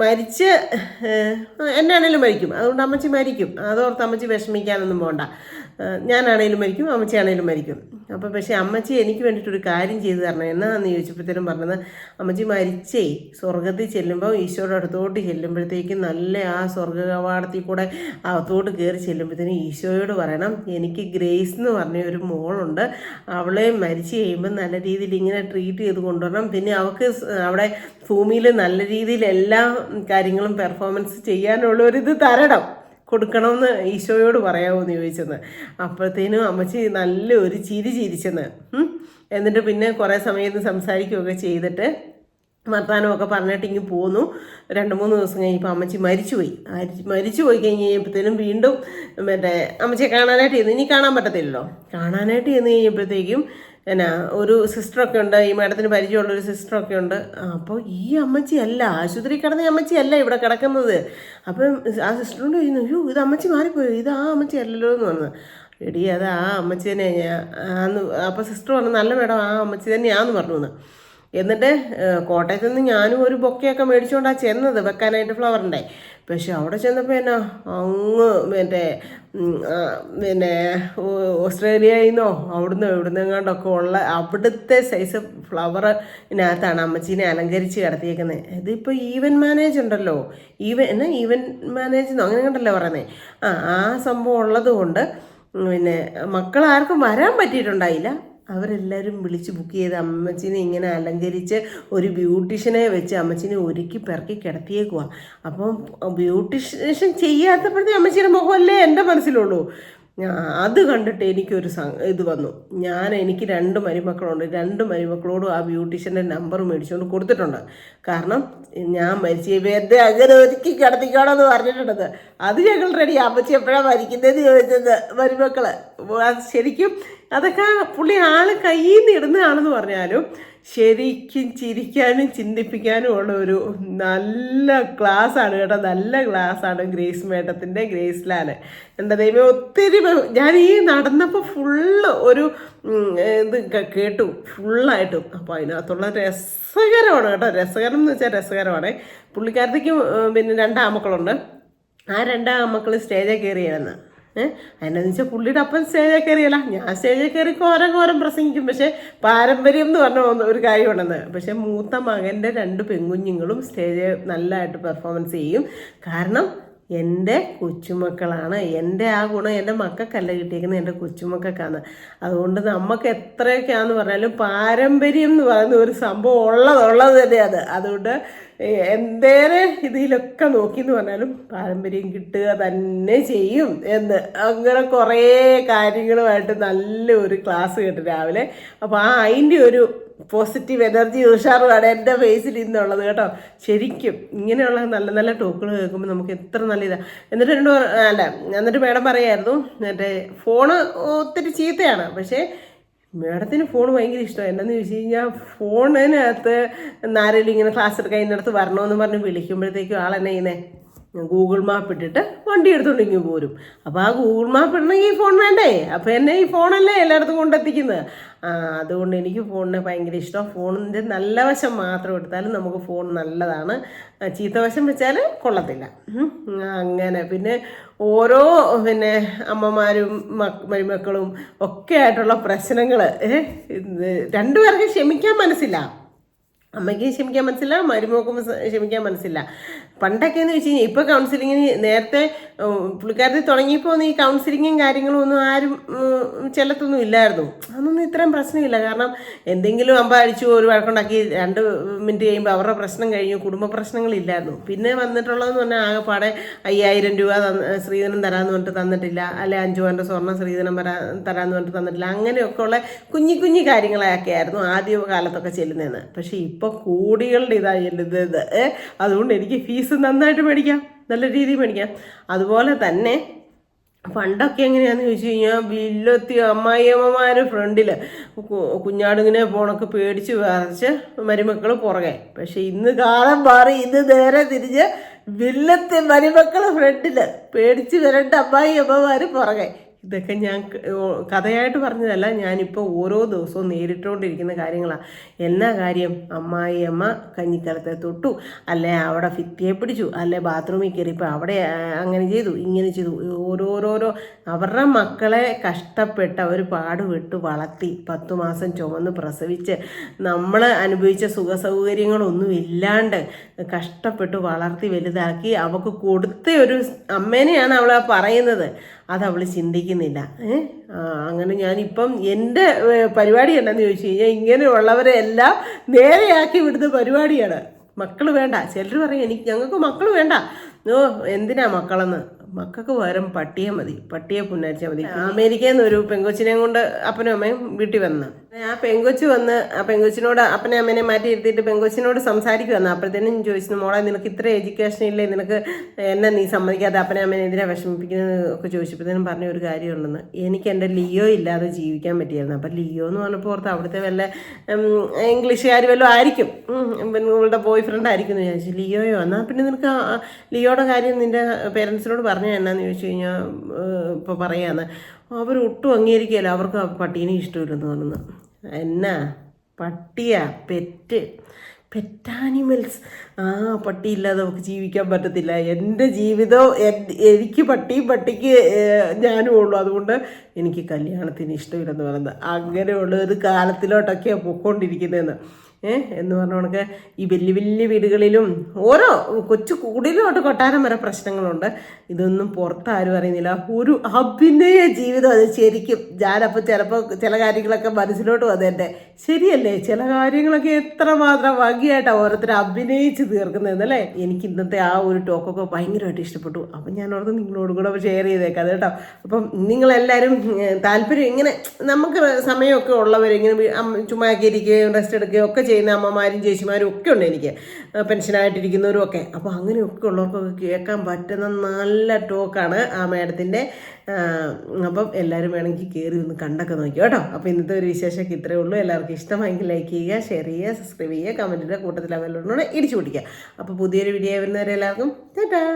മരിച്ച് എന്നാണേലും മരിക്കും, അതുകൊണ്ട് അമ്മച്ചി മരിക്കും, അതോർത്ത് അമ്മച്ചി വിഷമിക്കാനൊന്നും പോകണ്ട, ഞാനാണേലും മരിക്കും, അമ്മച്ചിയാണേലും മരിക്കും. അപ്പോൾ പക്ഷേ അമ്മച്ചി എനിക്ക് വേണ്ടിയിട്ടൊരു കാര്യം ചെയ്തു തരണം എന്നാന്ന് ചോദിച്ചപ്പോഴത്തേനും പറഞ്ഞത്, അമ്മച്ചി മരിച്ചേ സ്വർഗത്തിൽ ചെല്ലുമ്പോൾ ഈശോയുടെ അടുത്തോട്ട് ചെല്ലുമ്പോഴത്തേക്കും നല്ല ആ സ്വർഗ കവാടത്തിൽ കൂടെ അകത്തോട്ട് കയറി ചെല്ലുമ്പോഴത്തേനും ഈശോയോട് പറയണം, എനിക്ക് ഗ്രേസ് എന്ന് പറഞ്ഞ ഒരു മോളുണ്ട്, അവളെ മരിച്ചു കഴിയുമ്പോൾ നല്ല രീതിയിൽ ഇങ്ങനെ ട്രീറ്റ് ചെയ്ത് കൊണ്ടുവരണം, പിന്നെ അവൾക്ക് അവിടെ ഭൂമിയിൽ നല്ല രീതിയിൽ എല്ലാ കാര്യങ്ങളും പെർഫോമൻസ് ചെയ്യാനുള്ളൊരിത് കൊടുക്കണമെന്ന് ഈശോയോട് പറയാമോന്ന് ചോദിച്ചെന്ന്. അപ്പോഴത്തേനും അമ്മച്ചി നല്ലൊരു ചിരിച്ചെന്ന്. എന്നിട്ട് പിന്നെ കുറേ സമയത്ത് സംസാരിക്കുകയൊക്കെ ചെയ്തിട്ട് വർത്താനമൊക്കെ പറഞ്ഞിട്ട് ഇങ്ങ് പോന്നു. 2-3 ദിവസം കഴിഞ്ഞപ്പോൾ അമ്മച്ചി മരിച്ചുപോയി കഴിഞ്ഞപ്പോഴത്തേനും വീണ്ടും അമ്മച്ചിയെ കാണാനായിട്ട് ചെന്നു. ഇനി കാണാൻ പറ്റത്തില്ലല്ലോ. കാണാനായിട്ട് ചെന്ന് കഴിഞ്ഞപ്പോഴത്തേക്കും ഒരു സിസ്റ്ററൊക്കെ ഉണ്ട്, ഈ മേഡത്തിന് പരിചയമുള്ളൊരു സിസ്റ്ററൊക്കെ ഉണ്ട്. അപ്പോൾ ഈ അമ്മച്ചി അല്ല, ആശുപത്രി കിടന്ന അമ്മച്ചി അല്ല ഇവിടെ കിടക്കുന്നത്. അപ്പം ആ സിസ്റ്ററിനോട് ചോദിക്കുന്നു, അയ്യോ ഇത് അമ്മച്ചി മാറിപ്പോയോ, ഇത് ആ അമ്മച്ചി അല്ലല്ലോ എന്ന് പറഞ്ഞു. എടി അത് ആ അമ്മച്ചി തന്നെ അപ്പോൾ സിസ്റ്റർ പറഞ്ഞു, നല്ല മേഡം ആ അമ്മച്ചി തന്നെയാന്ന് പറഞ്ഞു. എന്നിട്ട് കോട്ടയത്ത് നിന്ന് ഞാനും ഒരു ബൊക്കെയൊക്കെ മേടിച്ചുകൊണ്ടാണ് ചെന്നത് വെക്കാനായിട്ട് ഫ്ലവറിൻ്റെ. പക്ഷെ അവിടെ ചെന്നപ്പോൾ അങ്ങ് ഓസ്ട്രേലിയയിൽ നിന്നോ അവിടുന്ന് എങ്ങാണ്ടൊക്കെ ഉള്ള അവിടുത്തെ സൈസ് ഫ്ലവറിനകത്താണ് അമ്മച്ചീനെ അലങ്കരിച്ച് കിടത്തിയേക്കുന്നത്. ഇതിപ്പോൾ ഈവൻറ്റ് മാനേജ് ഉണ്ടല്ലോ, ഈവൻറ്റ് മാനേജ് എന്നോ അങ്ങനെ കണ്ടല്ലോ പറയുന്നത്. ആ സംഭവം ഉള്ളത് കൊണ്ട് മക്കളാർക്കും വരാൻ പറ്റിയിട്ടുണ്ടായില്ല. അവരെല്ലാവരും വിളിച്ച് ബുക്ക് ചെയ്ത് അമ്മച്ചിനെ ഇങ്ങനെ അലങ്കരിച്ച് ഒരു ബ്യൂട്ടീഷ്യനെ വെച്ച് അമ്മച്ചിനെ ഒരുക്കി പെറുക്കി കിടത്തിയേക്കുക. അപ്പം ബ്യൂട്ടീഷ്യൻ ചെയ്യാത്തപ്പോഴത്തെ അമ്മച്ചിയുടെ മുഖമല്ലേ എൻ്റെ മനസ്സിലുള്ളൂ. അത് കണ്ടിട്ട് എനിക്കൊരു ഇത് വന്നു. എനിക്ക് 2 മരുമക്കളുണ്ട്. 2 മരുമക്കളോടും ആ ബ്യൂട്ടീഷ്യൻ്റെ നമ്പർ മേടിച്ചുകൊണ്ട് കൊടുത്തിട്ടുണ്ട്. കാരണം ഞാൻ മരിച്ചു എൻ്റെ അങ്ങനെ ഒരുക്കി കിടത്തിക്കോണമെന്ന് പറഞ്ഞിട്ടുണ്ടത്. അത് ഞങ്ങൾ റെഡി. അമ്മച്ചി എപ്പോഴാണ് മരിക്കുന്നതെന്ന് ചോദിച്ചത് മരുമക്കൾ. ശരിക്കും അതൊക്കെ പുള്ളി ആൾ കയ്യിൽ നിന്ന് ഇടുന്നതാണെന്ന് പറഞ്ഞാലും ശരിക്കും ചിരിക്കാനും ചിന്തിപ്പിക്കാനും ഉള്ള ഒരു നല്ല ക്ലാസ്സാണ് കേട്ടോ. നല്ല ക്ലാസ്സാണ് ഗ്രേസ് മേഡത്തിൻ്റെ ഗ്രേസ് ലാൽ. എൻ്റെ ദൈവം ഒത്തിരി ഞാൻ ഈ നടന്നപ്പോൾ ഫുള്ള് ഒരു ഇത് കേട്ടു ഫുള്ളായിട്ടും. അപ്പോൾ അതിനകത്തുള്ള രസകരമാണ് കേട്ടോ. രസകരം എന്ന് വെച്ചാൽ രസകരമാണ്. പുള്ളിക്കാരത്തേക്ക് പിന്നെ 2 ആമക്കളുണ്ട്. ആ 2 ആമക്കൾ സ്റ്റേജിൽ കയറിയായിരുന്നു. അതിനെന്ന് വെച്ചാൽ പുള്ളിയുടെ അപ്പം സ്റ്റേജിൽ കയറിയല്ല, ഞാൻ സ്റ്റേജിൽ കയറി ഘോരം പ്രസംഗിക്കും. പക്ഷേ പാരമ്പര്യം എന്ന് പറഞ്ഞ ഒരു കാര്യമുണ്ടെന്ന്. പക്ഷേ മൂത്ത മകൻ്റെ 2 പെൺകുഞ്ഞുങ്ങളും സ്റ്റേജിൽ നല്ലതായിട്ട് പെർഫോമൻസ് ചെയ്യും. കാരണം എൻ്റെ കൊച്ചുമക്കളാണ്. എൻ്റെ ആ ഗുണം എൻ്റെ മക്കൾക്കല്ല കിട്ടിയിരിക്കുന്നത്, എൻ്റെ കൊച്ചുമക്കൾക്കാണ്. അതുകൊണ്ട് നമുക്ക് എത്രയൊക്കെയാണെന്ന് പറഞ്ഞാലും പാരമ്പര്യം എന്ന് പറയുന്ന ഒരു സംഭവം ഉള്ളത് തന്നെയാണ്. അതുകൊണ്ട് എന്തേരെ ഇതിലൊക്കെ നോക്കിയെന്ന് പറഞ്ഞാലും പാരമ്പര്യം കിട്ടുക തന്നെ ചെയ്യും എന്ന് അങ്ങനെ കുറേ കാര്യങ്ങളുമായിട്ട് നല്ലൊരു ക്ലാസ് കേട്ടു രാവിലെ. അപ്പോൾ അതിൻ്റെ ഒരു പോസിറ്റീവ് എനർജി ഉഷാറുമാണ് എൻ്റെ ഫേസിൽ ഇന്നുള്ളത് കേട്ടോ. ശരിക്കും ഇങ്ങനെയുള്ള നല്ല നല്ല ടോക്കുകൾ കേൾക്കുമ്പോൾ നമുക്ക് എത്ര നല്ല ഇതാണ്. എന്നിട്ട് മേഡം പറയായിരുന്നു മറ്റേ ഫോണ് ഒത്തിരി ചീത്തയാണ്. പക്ഷേ മേഡത്തിന് ഫോൺ ഭയങ്കര ഇഷ്ടമാണ്. എന്താണെന്ന് ചോദിച്ചു കഴിഞ്ഞാൽ ഫോണിനകത്ത് ആരെങ്കിലും ഇങ്ങനെ ക്ലാസ് എടുക്കാൻ ഇതിനടുത്ത് വരണമെന്ന് പറഞ്ഞ് വിളിക്കുമ്പോഴത്തേക്കും ആളെന്നെ ചെയ്യുന്നത് ഗൂഗിൾ മാപ്പ് ഇട്ടിട്ട് വണ്ടി എടുത്തുകൊണ്ടെങ്കിൽ പോരും. അപ്പോൾ ആ ഗൂഗിൾ മാപ്പ് ഇടണമെങ്കിൽ ഈ ഫോൺ വേണ്ടേ? അപ്പോൾ എന്നെ ഈ ഫോണല്ലേ എല്ലായിടത്തും കൊണ്ടെത്തിക്കുന്നത്. അതുകൊണ്ട് എനിക്ക് ഫോണിനെ ഭയങ്കര ഇഷ്ടം. ഫോണിൻ്റെ നല്ല വശം മാത്രം എടുത്താലും നമുക്ക് ഫോൺ നല്ലതാണ്, ചീത്ത വശം വെച്ചാൽ കൊള്ളത്തില്ല. അങ്ങനെ പിന്നെ ഓരോ അമ്മമാരും മരുമക്കളും ഒക്കെ ആയിട്ടുള്ള പ്രശ്നങ്ങൾ 2 പേർക്ക് ക്ഷമിക്കാൻ മനസ്സില്ല. അമ്മയ്ക്ക് ക്ഷമിക്കാൻ മനസ്സില്ല, മരുമക്കും ക്ഷമിക്കാൻ മനസ്സില്ല. പണ്ടൊക്കെ എന്ന് വെച്ച് കഴിഞ്ഞാൽ ഇപ്പോൾ കൗൺസിലിങ്ങിന് നേരത്തെ പുള്ളിക്കാരത്തിൽ തുടങ്ങിയപ്പോൾ ഈ കൗൺസിലിങ്ങും കാര്യങ്ങളും ഒന്നും ആരും ചെല്ലത്തൊന്നും ഇല്ലായിരുന്നു. അതൊന്നും ഇത്രയും പ്രശ്നമില്ല. കാരണം എന്തെങ്കിലും അമ്പ അടിച്ചു ഒരു വഴക്കുണ്ടാക്കി 2 മിനിറ്റ് കഴിയുമ്പോൾ അവരുടെ പ്രശ്നം കഴിഞ്ഞു, കുടുംബ പ്രശ്നങ്ങളില്ലായിരുന്നു. പിന്നെ വന്നിട്ടുള്ളതെന്ന് പറഞ്ഞാൽ ആകെപ്പാടെ 5000 രൂപ സ്ത്രീധനം തരാമെന്ന് പറഞ്ഞിട്ട് തന്നിട്ടില്ല, അല്ലെ 5 പവൻ്റെ സ്വർണ്ണം സ്ത്രീധനം തരാമെന്ന് പറഞ്ഞിട്ട് തന്നിട്ടില്ല. അങ്ങനെയൊക്കെയുള്ള കുഞ്ഞു കാര്യങ്ങളൊക്കെ ആയിരുന്നു ആദ്യ കാലത്തൊക്കെ ചെല്ലുന്നതെന്ന്. പക്ഷേ ഇപ്പോൾ കോടികളുടെ ഇതായി ചെല്ലുന്നത്. അതുകൊണ്ട് എനിക്ക് ഫീസ് നന്നായിട്ട് മേടിക്കാം, നല്ല രീതിയിൽ മേടിക്കാം. അതുപോലെ തന്നെ പണ്ടൊക്കെ എങ്ങനെയാണെന്ന് ചോദിച്ചു കഴിഞ്ഞാൽ വില്ലത്തി അമ്മായിയമ്മമാർ ഫ്രണ്ടിൽ കുഞ്ഞാടുങ്ങിനെ പോണൊക്കെ പേടിച്ച് വിറച്ച് മരുമക്കൾ പുറകെ. പക്ഷെ ഇന്ന് കാലം മാറി. ഇന്ന് നേരെ തിരിഞ്ഞ് വില്ലത്തി മരുമക്കൾ ഫ്രണ്ടിൽ പേടിച്ച് വരേണ്ട അമ്മായിയമ്മമാർ പുറകെ. ഇതൊക്കെ ഞാൻ കഥയായിട്ട് പറഞ്ഞതല്ല, ഞാനിപ്പോൾ ഓരോ ദിവസവും നേരിട്ടുകൊണ്ടിരിക്കുന്ന കാര്യങ്ങളാണ്. എന്നാ കാര്യം? അമ്മായിയമ്മ കഞ്ഞിക്കലത്തെ തൊട്ടു, അല്ലെ അവിടെ ഭിത്തിയെ പിടിച്ചു, അല്ലെ ബാത്റൂമിൽ കയറിയപ്പോൾ അവിടെ അങ്ങനെ ചെയ്തു, ഇങ്ങനെ ചെയ്തു. ഓരോരോരോ അവരുടെ മക്കളെ കഷ്ടപ്പെട്ട് അവർ പാടുവിട്ട് വളർത്തി 10 മാസം ചുമന്ന് പ്രസവിച്ച് നമ്മൾ അനുഭവിച്ച സുഖസൗകര്യങ്ങളൊന്നും ഇല്ലാണ്ട് കഷ്ടപ്പെട്ട് വളർത്തി വലുതാക്കി അവൾക്ക് കൊടുത്ത ഒരു അമ്മേനെയാണ് അവൾ പറയുന്നത്. അതവൾ ചിന്തിക്കുന്നില്ല. അങ്ങനെ ഞാനിപ്പം എൻ്റെ പരിപാടി എന്താണെന്ന് ചോദിച്ചു കഴിഞ്ഞാൽ ഇങ്ങനെയുള്ളവരെ എല്ലാം നേരെയാക്കി വിടുന്ന പരിപാടിയാണ്. മക്കൾ വേണ്ട. ചിലർ പറയും ഞങ്ങൾക്ക് മക്കൾ വേണ്ട. എന്തിനാ മക്കളെന്ന്? മക്കൾക്ക് പകരം പട്ടിയെ മതി, പട്ടിയെ പുന്നരിച്ചാൽ മതി. അമേരിക്കയിൽ നിന്ന് ഒരു പെങ്കൊച്ചിനെയും കൊണ്ട് അപ്പനും അമ്മയും വീട്ടിൽ വന്ന് ആ പെങ്കൊച്ച് വന്ന് ആ പെങ്കൊച്ചിനോട് അപ്പനെ അമ്മേനെ മാറ്റി ഇരുത്തിയിട്ട് പെങ്കൊച്ചിനോട് സംസാരിക്കുവന്നു. അപ്പോഴത്തേനും ചോദിച്ചു, മോളെ നിനക്ക് ഇത്ര എഡ്യൂക്കേഷൻ ഇല്ലേ, നിനക്ക് എന്നെ നീ സമ്മതിക്കാതെ അപ്പനെ അമ്മേനെ എന്തിനാ വിഷമിപ്പിക്കുന്നത് ഒക്കെ ചോദിച്ചപ്പോഴത്തേനും പറഞ്ഞ ഒരു കാര്യമുണ്ടെന്ന്. എനിക്ക് എൻ്റെ ലിയോ ഇല്ലാതെ ജീവിക്കാൻ പറ്റിയായിരുന്നു. അപ്പം ലിയോ എന്ന് പറഞ്ഞപ്പോൾ ഓർത്ത് അവിടുത്തെ വല്ല ഇംഗ്ലീഷുകാർ വല്ലതും ആയിരിക്കും, നിങ്ങളുടെ ബോയ് ഫ്രണ്ട് ആയിരിക്കും എന്ന് ചോദിച്ചു. ലിയോയോ? എന്നാൽ പിന്നെ നിനക്ക് ലിയോയുടെ കാര്യം നിൻ്റെ പേരൻസിനോട് പറഞ്ഞാൽ എന്നാന്ന് ചോദിച്ചു കഴിഞ്ഞാൽ ഇപ്പോൾ പറയാന്ന് അവരൊട്ടും അംഗീകരിക്കുകയല്ല. അവർക്ക് പട്ടീനെ ഇഷ്ടമില്ലെന്ന് പറഞ്ഞു. എന്നാ പട്ടിയാ? പെറ്റാനിമൽസ്. പട്ടിയില്ലാതെ നമുക്ക് ജീവിക്കാൻ പറ്റത്തില്ല. എൻ്റെ ജീവിതം എനിക്ക് പട്ടിക്ക് ഞാനും ഉള്ളൂ. അതുകൊണ്ട് എനിക്ക് കല്യാണത്തിന് ഇഷ്ടമില്ലെന്ന് പറയുന്നത്. അങ്ങനെയുള്ള ഒരു കാലത്തിലോട്ടൊക്കെയാണ് പൊയ്ക്കൊണ്ടിരിക്കുന്നതെന്ന്. എന്ന് പറഞ്ഞ കണക്ക് ഈ വലിയ വലിയ വീടുകളിലും ഓരോ കൊച്ചു കുടിലോട്ട് കൊട്ടാരം വരെ പ്രശ്നങ്ങളുണ്ട്. ഇതൊന്നും പുറത്താരും അറിയുന്നില്ല. ഒരു അഭിനയ ജീവിതം അത് ശരിക്കും. ഞാനപ്പോൾ ചിലപ്പോൾ ചില കാര്യങ്ങളൊക്കെ മനസ്സിലോട്ട് വന്നതിൻ്റെ ശരിയല്ലേ, ചില കാര്യങ്ങളൊക്കെ എത്രമാത്രം ഭംഗിയായിട്ടാണ് ഓരോരുത്തർ അഭിനയിച്ച് തീർക്കുന്നതെന്നല്ലേ. എനിക്ക് ഇന്നത്തെ ആ ഒരു ടോക്കൊക്കെ ഭയങ്കരമായിട്ട് ഇഷ്ടപ്പെട്ടു. അപ്പം ഞാൻ ഓർത്ത് നിങ്ങളോട് കൂടെ ഷെയർ ചെയ്തേക്കാം കേട്ടോ. അപ്പം നിങ്ങളെല്ലാവരും താല്പര്യം ഇങ്ങനെ നമുക്ക് സമയമൊക്കെ ഉള്ളവരിങ്ങനെ ചുമ്മാ ഇരിക്കുകയും റെസ്റ്റ് എടുക്കുകയും ഒക്കെ ചെയ്യുന്ന അമ്മമാരും ചേച്ചിമാരും ഒക്കെ ഉണ്ട് എനിക്ക്, പെൻഷനായിട്ടിരിക്കുന്നവരും ഒക്കെ. അപ്പോൾ അങ്ങനെയൊക്കെ ഉള്ളവർക്കൊക്കെ കേൾക്കാൻ പറ്റുന്ന നല്ല ടോക്കാണ് ആ മാഡത്തിൻ്റെ. അപ്പം എല്ലാവരും വേണമെങ്കിൽ കയറി ഒന്ന് കണ്ടൊക്കെ നോക്കി കേട്ടോ. അപ്പോൾ ഇന്നത്തെ ഒരു വിശേഷമൊക്കെ ഇത്രയേ ഉള്ളൂ. എല്ലാവർക്കും ഇഷ്ടമായെങ്കിൽ ലൈക്ക് ചെയ്യുക, ഷെയർ ചെയ്യുക, സബ്സ്ക്രൈബ് ചെയ്യുക, കമൻറ്റിൻ്റെ കൂട്ടത്തിൽ അവലോട് ഇടിച്ചു പിടിക്കുക. അപ്പോൾ പുതിയൊരു വീഡിയോ വരുന്നവരെ എല്ലാവർക്കും ടാറ്റാ.